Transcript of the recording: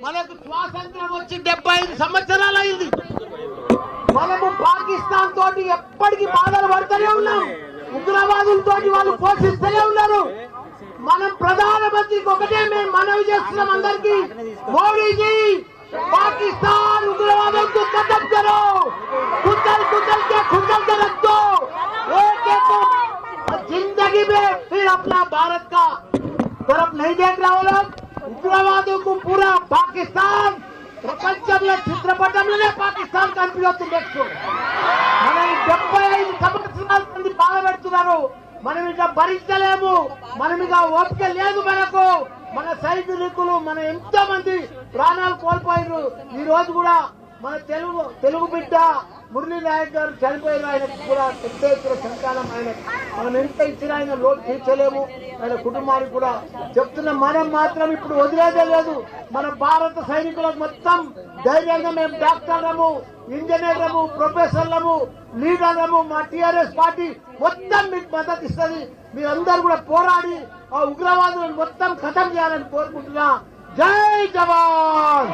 మనకు స్వాతంత్రం వచ్చి 75 సంవత్సరాలు అయింది. మనము పాకిస్తాన్ తోటి ఎప్పటికీ బాధలు పడుతూనే ఉన్నాం. ఉగ్రవాదులతో వాళ్ళు పోషిస్తూనే ఉన్నారు. మనం ప్రధానమంత్రికి ఒకటే మేము మనవి చేస్తున్నాం అందరికీ, మోడీజీ पाकिस्तान उग्रवादों को खत्म करो, कुचल कुचल के खुचल के रख दो। एक जिंदगी में फिर अपना भारत का तरफ नहीं देख रहा हो लोग। उग्रवादों को पूरा पाकिस्तान ప్రపంచంలో చిత్రపటంలోనే పాకిస్తాన్ కనిపిస్తుంది. నెక్స్ట్ మనం 75 సంవత్సరాల మంది బాధపెడుతున్నారు. మనం ఇట్లా భరించలేము. మనం ఇక ఓపిక లేదు మనకు. మన సైనికులు మన ఎంతో మంది ప్రాణాలు కోల్పోయారు. ఈ రోజు కూడా మన తెలుగు బిడ్డ మురళీ నాయక్ గారు చనిపోయిన ఆయనకు కూడా పెద్ద ఎత్తున సంతానం. ఆయన మనం ఎంత ఇచ్చినా ఆయన లోటు తీర్చలేము. ఆయన కుటుంబానికి కూడా చెప్తున్న మనం మాత్రం ఇప్పుడు వదిలేదే లేదు. మన భారత సైనికులకు మొత్తం ధైర్యంగా మేము డాక్టర్లము, ఇంజనీర్లము, ప్రొఫెసర్లము, లీడర్లము, మా టీఆర్ఎస్ పార్టీ మొత్తం మీకు మద్దతు ఇస్తుంది. మీరందరూ కూడా పోరాడి ఆ ఉగ్రవాదులను మొత్తం ఖతం చేయాలని కోరుకుంటున్నా. జై జవాన్.